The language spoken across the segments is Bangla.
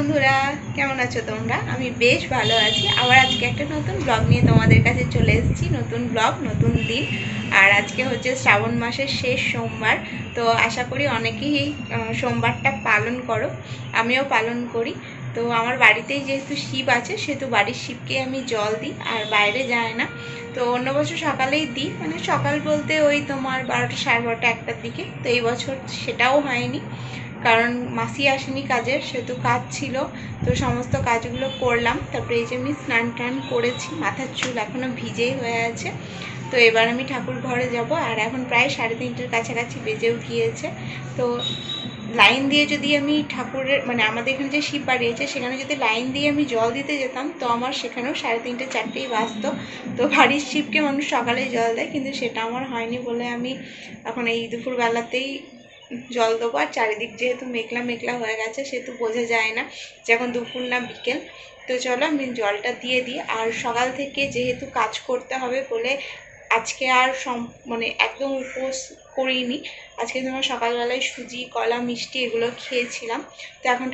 বন্ধুরা, কেমন আছো তোমরা? আমি বেশ ভালো আছি। আবার আজকে একটা নতুন ব্লগ নিয়ে তোমাদের কাছে চলে এসেছি। নতুন ব্লগ, নতুন দিন। আর আজকে হচ্ছে শ্রাবণ মাসের শেষ সোমবার। তো আশা করি অনেকেই সোমবারটা পালন করো, আমিও পালন করি। তো আমার বাড়িতেই যেহেতু শিব আছে, সেহেতু বাড়ির শিবকে আমি জল দিই, আর বাইরে যায় না। তো অন্য বছর সকালেই দিই, মানে সকাল বলতে ওই তোমার 12টা, 12:30, 1টার দিকে। তো এই বছর সেটাও হয়নি, কারণ মাসি আসেনি কাজের, সেহেতু কাজ ছিল। তো সমস্ত কাজগুলো করলাম। তারপরে এই যে আমি স্নান টান করেছি, মাথার চুল এখনও ভিজেই হয়ে আছে। তো এবার আমি ঠাকুর ঘরে যাব, আর এখন প্রায় 3:30-র কাছাকাছি বেজেও গিয়েছে। তো লাইন দিয়ে যদি আমি ঠাকুরের, মানে আমাদের এখানে যে শিব বাড়ি আছে, সেখানে যদি লাইন দিয়ে আমি জল দিতে যেতাম, তো আমার সেখানেও 3:30, 4টেই বাজতো। তো বাড়ির শিবকে মানুষ সকালে জল দেয়, কিন্তু সেটা আমার হয়নি বলে আমি এখন এই দুপুরবেলাতেই জল দেবো। আর চারিদিক যেহেতু মেঘলা মেঘলা হয়ে গেছে, সেহেতু বোঝা যায় না যে এখন দুপুর না বিকেল। তো চলো আমি জলটা দিয়ে দিই। আর সকাল থেকে যেহেতু কাজ করতে হবে বলে আজকে আর মানে একদম উপোস করিনি। আজকে তোমার সকালবেলায় সুজি, কলা, মিষ্টি এগুলো খেয়েছিলাম। তো এখন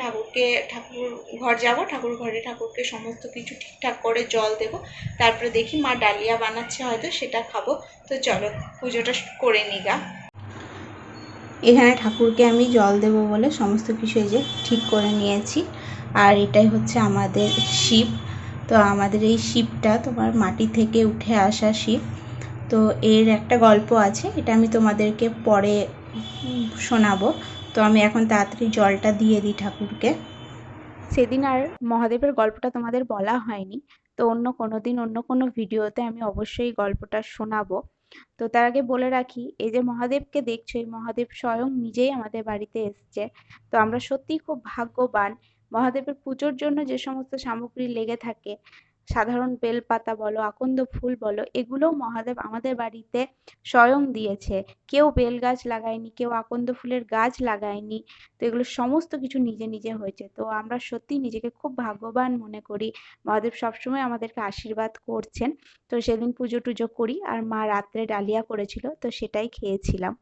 ঠাকুর ঘর যাব, ঠাকুর ঘরে ঠাকুরকে সমস্ত কিছু ঠিকঠাক করে জল দেব। তারপরে দেখি মা ডালিয়া বানাচ্ছে, হয়তো সেটা খাবো। তো চলো পুজোটা করে নিগা। এখানে ঠাকুরকে আমি জল দেব বলে সমস্ত কিছু এই যে ঠিক করে নিয়েছি। আর এটাই হচ্ছে আমাদের শিব। তো আমাদের এই শিবটা তোমার মাটি থেকে উঠে আসা শিব। তো এর একটা গল্প আছে, এটা আমি তোমাদেরকে পরে শোনাবো। তো আমি এখন তাড়াতাড়ি জলটা দিয়ে দিই ঠাকুরকে। সেদিন আর মহাদেবের গল্পটা তোমাদের বলা হয়নি। তো অন্য কোনো দিন অন্য কোনো ভিডিওতে আমি অবশ্যই গল্পটা শোনাবো। তো তার আগে বলে রাখি, এই যে মহাদেবকে দেখছো, এই মহাদেব স্বয়ং নিজেই আমাদের বাড়িতে এসছে। তো আমরা সত্যিই খুব ভাগ্যবান। মহাদেবের পুজোর জন্য যে সমস্ত সামগ্রী লেগে থাকে, সাধারণ বেলপাতা বলো, আকন্দ ফুল বলো, এগুলোও মহাদেব আমাদের বাড়িতে স্বয়ং দিয়েছে। কেউ বেল গাছ লাগায়নি, কেউ আকন্দ ফুলের গাছ লাগায়নি। তো এগুলো সমস্ত কিছু নিজে নিজে হয়েছে। তো আমরা সত্যি নিজেকে খুব ভাগ্যবান মনে করি। মহাদেব সবসময় আমাদেরকে আশীর্বাদ করছেন। তো সেদিন পুজো টুজো করি, আর মা রাত্রে ডালিয়া করেছিল, তো সেটাই খেয়েছিলাম।